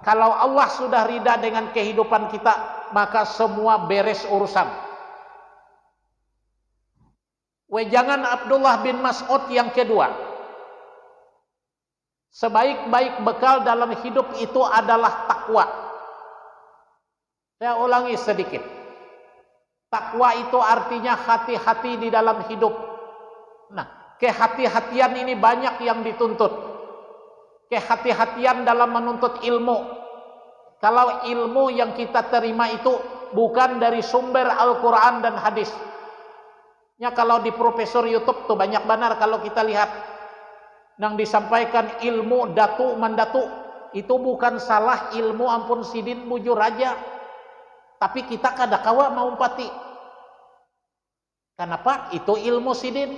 Kalau Allah sudah ridha dengan kehidupan kita, maka semua beres urusan. Wejangan Abdullah bin Mas'ud yang kedua, sebaik-baik bekal dalam hidup itu adalah takwa. Saya ulangi sedikit. Takwa itu artinya hati-hati di dalam hidup. Nah, kehati-hatian ini banyak yang dituntut. Kehati-hatian dalam menuntut ilmu. Kalau ilmu yang kita terima itu bukan dari sumber Al-Quran dan hadis. Ya, kalau di profesor YouTube tuh banyak benar kalau kita lihat yang disampaikan ilmu datu mandatu, itu bukan salah ilmu ampun sidin bujur aja. Tapi kita kadakawa mau umpati. Kenapa? Itu ilmu sidin.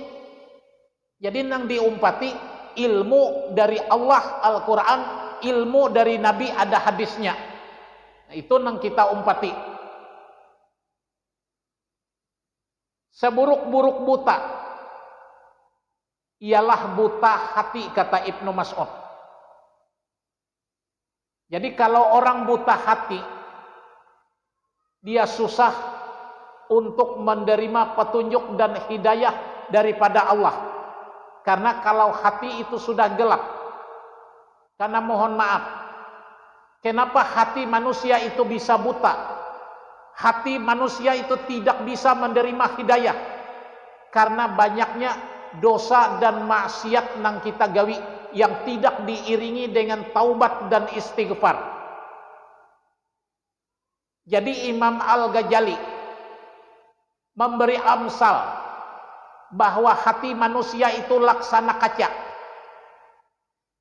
Jadi nang diumpati ilmu dari Allah Al-Quran, ilmu dari Nabi ada hadisnya. Nah, itu nang kita umpati. Seburuk-buruk buta ialah buta hati, kata Ibnu Mas'ud. Jadi kalau orang buta hati, dia susah untuk menerima petunjuk dan hidayah daripada Allah. Karena kalau hati itu sudah gelap. Karena mohon maaf, kenapa hati manusia itu bisa buta? Hati manusia itu tidak bisa menerima hidayah. Karena banyaknya dosa dan maksiat nang kita gawi yang tidak diiringi dengan taubat dan istighfar. Jadi Imam Al-Ghazali memberi amsal bahwa hati manusia itu laksana kaca.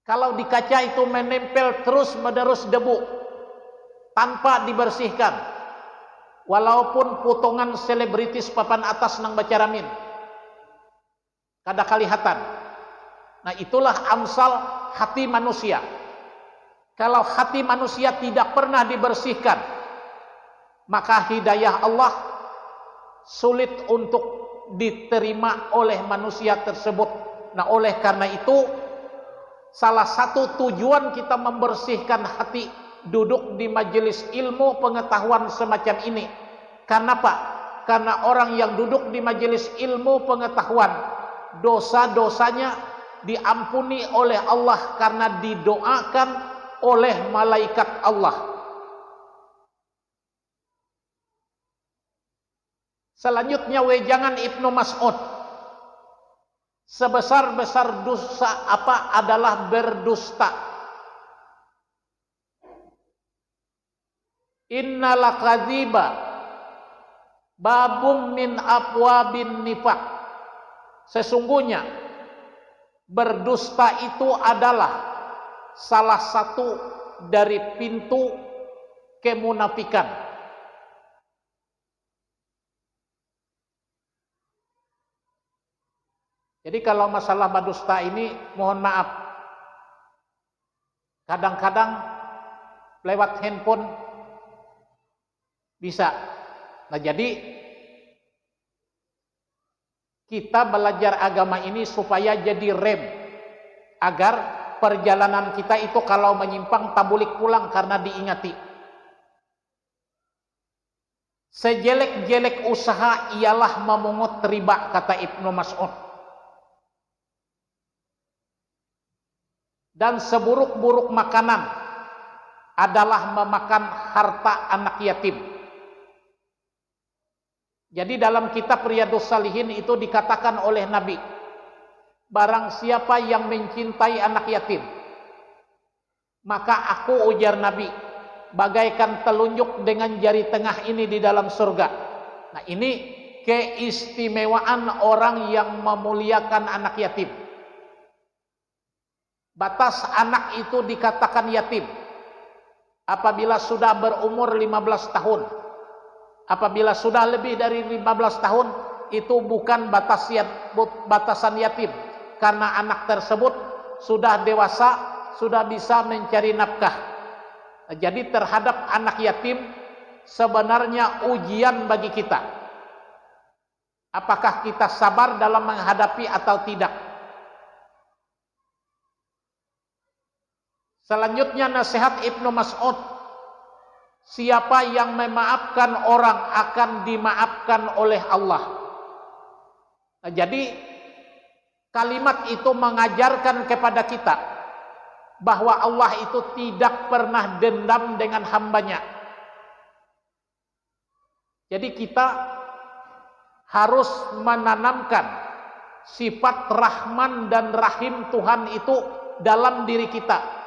Kalau di kaca itu menempel terus menerus debu tanpa dibersihkan, walaupun potongan selebritis papan atas nang baca ramin kada kalihatan. Nah, itulah amsal hati manusia. Kalau hati manusia tidak pernah dibersihkan, maka hidayah Allah sulit untuk diterima oleh manusia tersebut. Nah, oleh karena itu salah satu tujuan kita membersihkan hati duduk di majelis ilmu pengetahuan semacam ini. Karena apa? Karena orang yang duduk di majelis ilmu pengetahuan, dosa-dosanya diampuni oleh Allah karena didoakan oleh malaikat Allah. Selanjutnya wejangan Ibnu Mas'ud, sebesar-besar dosa apa adalah berdusta. Innal kadhiba babum min abwabin nifaq. Sesungguhnya berdusta itu adalah salah satu dari pintu kemunafikan. Jadi kalau masalah berdusta ini, mohon maaf, kadang-kadang lewat handphone bisa. Nah, jadi kita belajar agama ini supaya jadi rem, agar perjalanan kita itu kalau menyimpang tabulik pulang karena diingati. Sejelek-jelek usaha ialah memungut riba, kata Ibnu Mas'ud. Dan seburuk-buruk makanan adalah memakan harta anak yatim. Jadi dalam kitab Riyadhus Shalihin itu dikatakan oleh Nabi, barang siapa yang mencintai anak yatim, maka aku, ujar Nabi, bagaikan telunjuk dengan jari tengah ini di dalam surga. Nah, ini keistimewaan orang yang memuliakan anak yatim. Batas anak itu dikatakan yatim apabila sudah berumur 15 tahun. Apabila sudah lebih dari 15 tahun, itu bukan batasan yatim, karena anak tersebut sudah dewasa, sudah bisa mencari nafkah. Jadi terhadap anak yatim sebenarnya ujian bagi kita. Apakah kita sabar dalam menghadapi atau tidak? Selanjutnya nasihat Ibnu Mas'ud, siapa yang memaafkan orang akan dimaafkan oleh Allah. Nah, jadi kalimat itu mengajarkan kepada kita bahwa Allah itu tidak pernah dendam dengan hambanya. Jadi kita harus menanamkan sifat Rahman dan Rahim Tuhan itu dalam diri kita.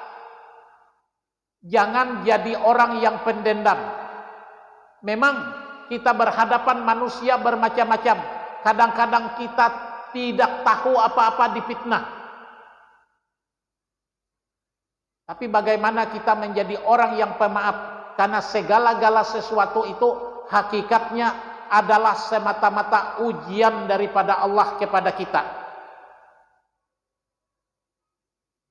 Jangan jadi orang yang pendendam. Memang kita berhadapan manusia bermacam-macam. Kadang-kadang kita tidak tahu apa-apa difitnah. Tapi bagaimana kita menjadi orang yang pemaaf? Karena segala-gala sesuatu itu hakikatnya adalah semata-mata ujian daripada Allah kepada kita.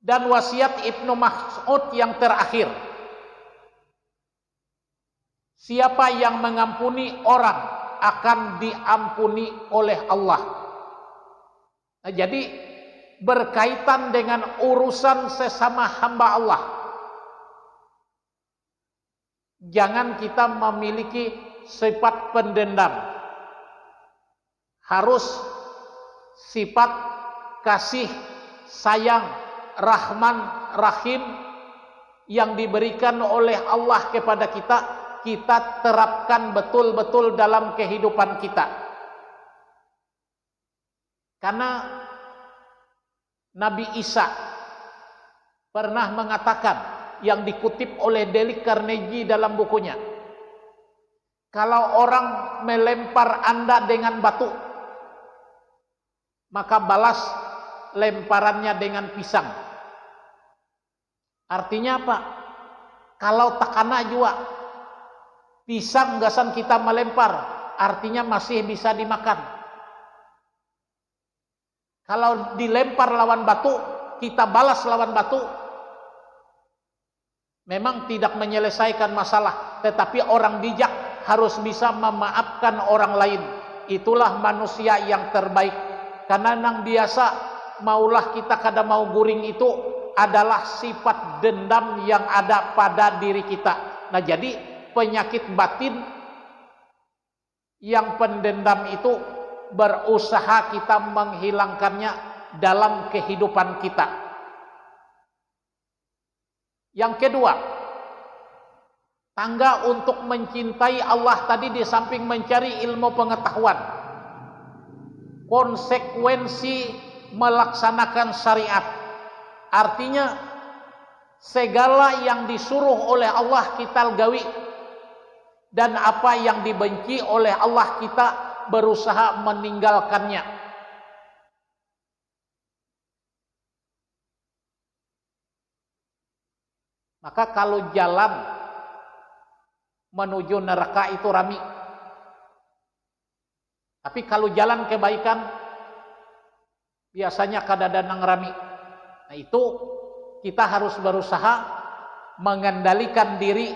Dan wasiat Ibnu Mas'ud yang terakhir, siapa yang mengampuni orang akan diampuni oleh Allah. Nah, jadi berkaitan dengan urusan sesama hamba Allah, jangan kita memiliki sifat pendendam. Harus sifat kasih sayang Rahman Rahim yang diberikan oleh Allah kepada kita, kita terapkan betul-betul dalam kehidupan kita. Karena Nabi Isa pernah mengatakan, yang dikutip oleh Dale Carnegie dalam bukunya, kalau orang melempar Anda dengan batu, maka balas lemparannya dengan pisang. Artinya apa? Kalau takana juga pisang gasan kita melempar, artinya masih bisa dimakan. Kalau dilempar lawan batu, kita balas lawan batu, memang tidak menyelesaikan masalah. Tetapi orang bijak harus bisa memaafkan orang lain. Itulah manusia yang terbaik. Karena nang biasa maulah kita kada mau guring itu adalah sifat dendam yang ada pada diri kita. Nah, jadi penyakit batin yang pendendam itu berusaha kita menghilangkannya dalam kehidupan kita. Yang kedua, tangga untuk mencintai Allah tadi di samping mencari ilmu pengetahuan, konsekuensi melaksanakan syariat. Artinya segala yang disuruh oleh Allah kita gawi, dan apa yang dibenci oleh Allah kita berusaha meninggalkannya. Maka kalau jalan menuju neraka itu rami, tapi kalau jalan kebaikan biasanya kadang-kadang rami. Nah, itu kita harus berusaha mengendalikan diri,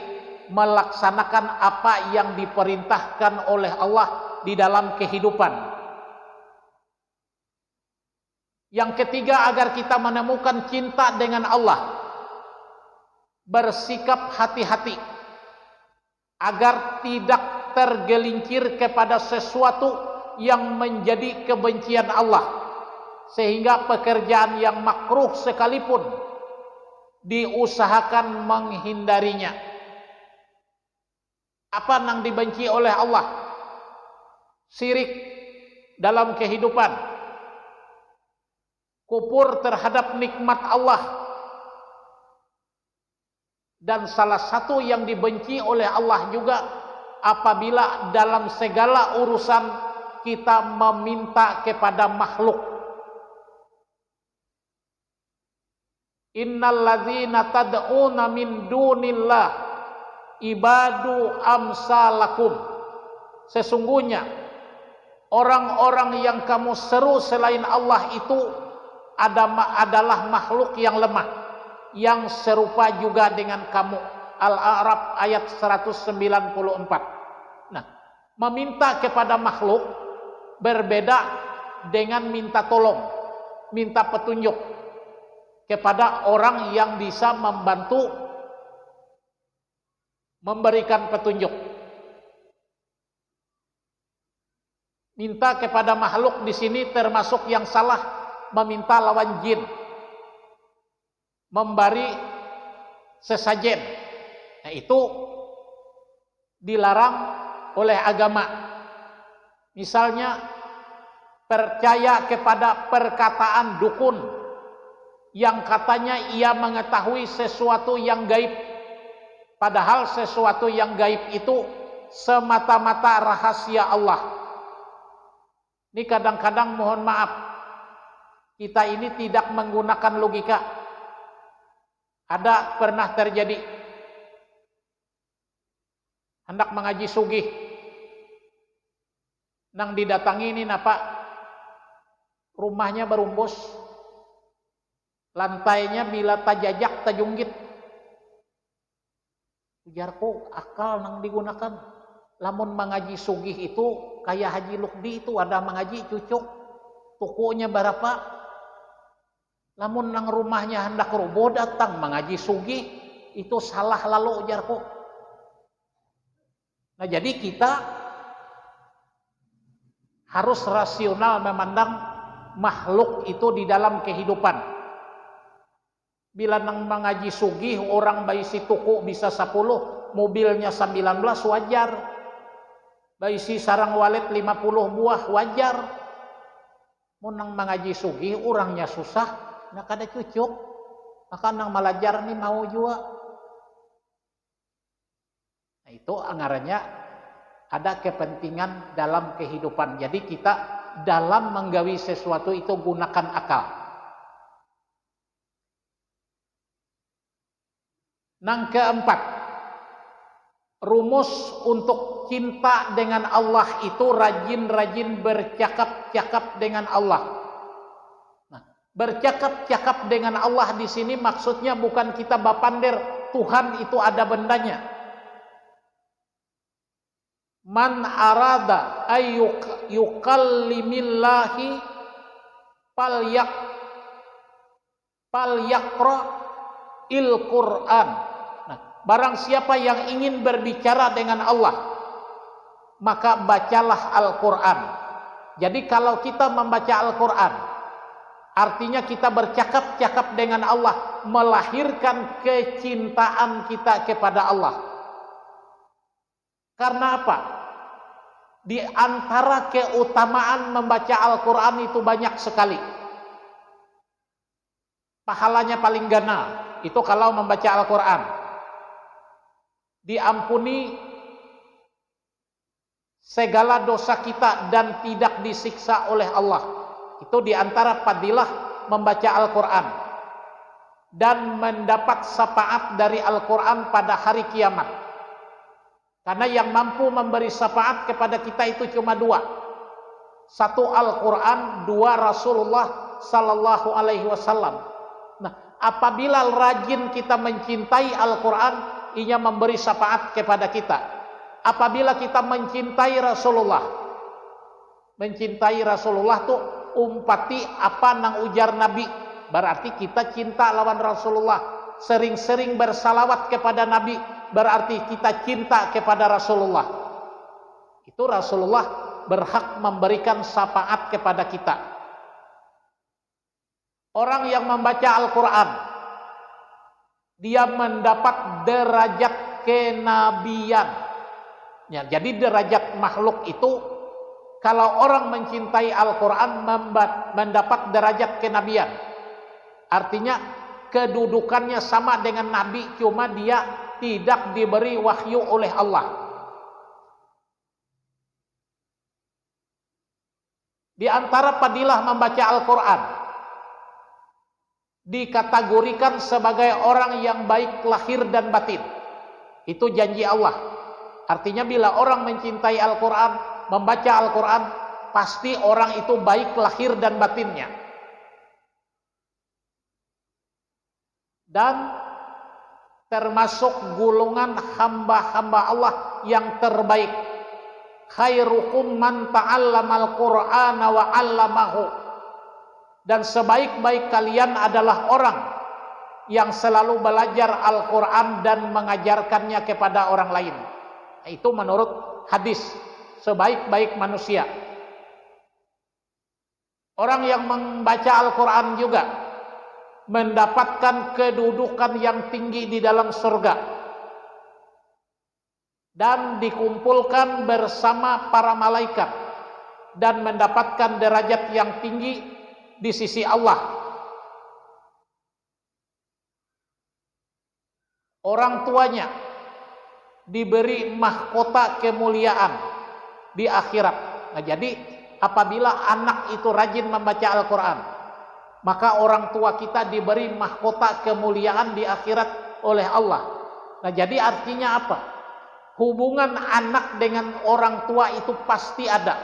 melaksanakan apa yang diperintahkan oleh Allah di dalam kehidupan. Yang ketiga, agar kita menemukan cinta dengan Allah, bersikap hati-hati agar tidak tergelincir kepada sesuatu yang menjadi kebencian Allah, sehingga pekerjaan yang makruh sekalipun diusahakan menghindarinya. Apa yang dibenci oleh Allah? Syirik dalam kehidupan, kufur terhadap nikmat Allah, dan salah satu yang dibenci oleh Allah juga apabila dalam segala urusan kita meminta kepada makhluk. Innal ladzina tad'una min dunillah ibadu amsalakum. Sesungguhnya orang-orang yang kamu seru selain Allah itu adalah makhluk yang lemah, yang serupa juga dengan kamu. Al-A'raf ayat 194. Nah, meminta kepada makhluk berbeda dengan minta tolong, minta petunjuk. kepada orang yang bisa membantu memberikan petunjuk. Minta kepada makhluk di sini termasuk yang salah meminta lawan jin, memberi sesajen. Nah, itu dilarang oleh agama. Misalnya percaya kepada perkataan dukun yang katanya ia mengetahui sesuatu yang gaib, padahal sesuatu yang gaib itu semata-mata rahasia Allah. Ini kadang-kadang mohon maaf, kita ini tidak menggunakan logika. Ada pernah terjadi, hendak mengaji sugih, nang didatangi ini napa, rumahnya berumbus, lantainya bila tajajak tajunggit. Ujarku akal nang digunakan. Lamun mengaji sugih itu kayak Haji Lukdi itu ada mengaji cucuk, tokonya berapa. Lamun nang rumahnya hendak roboh datang mengaji sugih itu salah lalu ujarku. Nah, jadi kita harus rasional memandang makhluk itu di dalam kehidupan. Bila nang mengaji sugih orang baisi tuku bisa 10, mobilnya 19 wajar. Baisi sarang walet 50 buah wajar. Munang mengaji sugih orangnya susah, nak ada cucuk. Maka nang malajar nih mau juga. Nah, itu anggarannya ada kepentingan dalam kehidupan. Jadi kita dalam menggawi sesuatu itu gunakan akal. Nang keempat, rumus untuk cinta dengan Allah itu rajin-rajin bercakap-cakap dengan Allah. Nah, bercakap-cakap dengan Allah di sini maksudnya bukan kita bapander Tuhan itu ada bendanya. Man arada ayyuk yukallimillahi falyaqra il Qur'an. Barang siapa yang ingin berbicara dengan Allah, maka bacalah Al-Quran. Jadi kalau kita membaca Al-Quran, artinya kita bercakap-cakap dengan Allah, melahirkan kecintaan kita kepada Allah. Karena apa? Di antara keutamaan membaca Al-Quran itu banyak sekali. Pahalanya paling ganal, itu kalau membaca Al-Quran. Diampuni segala dosa kita dan tidak disiksa oleh Allah. Itu diantara fadilah membaca Al-Quran. Dan mendapat syafaat dari Al-Quran pada hari kiamat. Karena yang mampu memberi syafaat kepada kita itu cuma dua. Satu Al-Quran, dua Rasulullah Sallallahu Alaihi Wasallam. Nah, apabila rajin kita mencintai Al-Quran, ia memberi syafaat kepada kita. Apabila kita mencintai Rasulullah, tuh umpati apa nang ujar Nabi, berarti kita cinta lawan Rasulullah. Sering-sering bersalawat kepada Nabi, berarti kita cinta kepada Rasulullah. Itu Rasulullah berhak memberikan syafaat kepada kita. Orang yang membaca Al-Quran, dia mendapat derajat kenabian. Ya, jadi derajat makhluk itu, kalau orang mencintai Al-Quran mendapat derajat kenabian. Artinya kedudukannya sama dengan Nabi, cuma dia tidak diberi wahyu oleh Allah. Di antara fadilah membaca Al-Quran, dikategorikan sebagai orang yang baik lahir dan batin. Itu janji Allah. Artinya bila orang mencintai Al-Quran, membaca Al-Quran, pasti orang itu baik lahir dan batinnya. Dan termasuk golongan hamba-hamba Allah yang terbaik. Khairukum man ta'allamal Qur'ana wa 'allamahu. Dan sebaik-baik kalian adalah orang yang selalu belajar Al-Quran dan mengajarkannya kepada orang lain. Itu menurut hadis sebaik-baik manusia. Orang yang membaca Al-Quran juga mendapatkan kedudukan yang tinggi di dalam surga dan dikumpulkan bersama para malaikat dan mendapatkan derajat yang tinggi di sisi Allah. Orang tuanya diberi mahkota kemuliaan di akhirat. Nah, jadi apabila anak itu rajin membaca Al-Quran, maka orang tua kita diberi mahkota kemuliaan di akhirat oleh Allah. Nah, jadi artinya apa? Hubungan anak dengan orang tua itu pasti ada.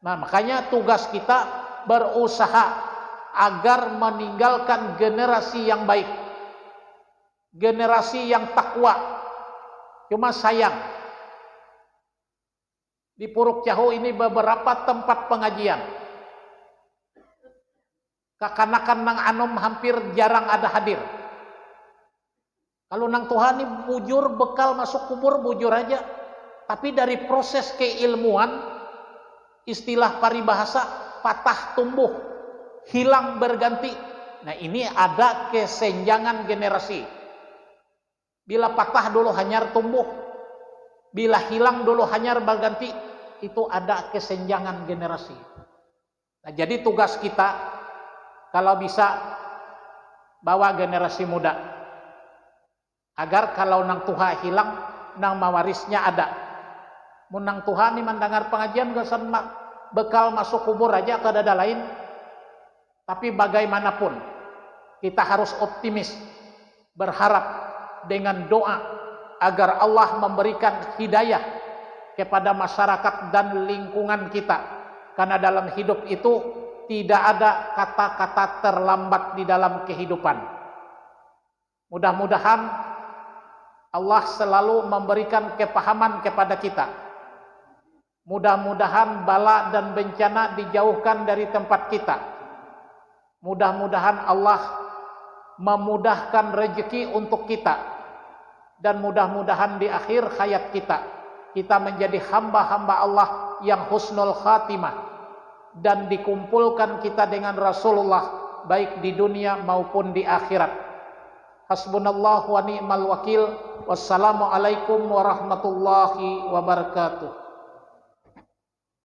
Nah, makanya tugas kita berusaha agar meninggalkan generasi yang baik, generasi yang takwa. Cuma sayang, di Puruk Cahu ini beberapa tempat pengajian, kakanakan nang anom hampir jarang ada hadir. Kalau nang Tuhan ini bujur bekal masuk kubur bujur aja, tapi dari proses keilmuan, istilah paribahasa patah tumbuh, hilang berganti. Nah, ini ada kesenjangan generasi. Bila patah dulu hanyar tumbuh, bila hilang dulu hanyar berganti, itu ada kesenjangan generasi. Nah, jadi tugas kita kalau bisa bawa generasi muda, agar kalau nang Tuhan hilang, nang mawarisnya ada. Munang Tuhan ini mendengar pengajian gasan bekal masuk kubur aja ke dada lain. Tapi bagaimanapun kita harus optimis, berharap dengan doa agar Allah memberikan hidayah kepada masyarakat dan lingkungan kita. Karena dalam hidup itu tidak ada kata-kata terlambat di dalam kehidupan. Mudah-mudahan Allah selalu memberikan kepahaman kepada kita. Mudah-mudahan bala dan bencana dijauhkan dari tempat kita. Mudah-mudahan Allah memudahkan rezeki untuk kita. Dan mudah-mudahan di akhir hayat kita menjadi hamba-hamba Allah yang husnul khatimah, dan dikumpulkan kita dengan Rasulullah baik di dunia maupun di akhirat. Hasbunallahu wa ni'mal wakil. Wassalamualaikum warahmatullahi wabarakatuh.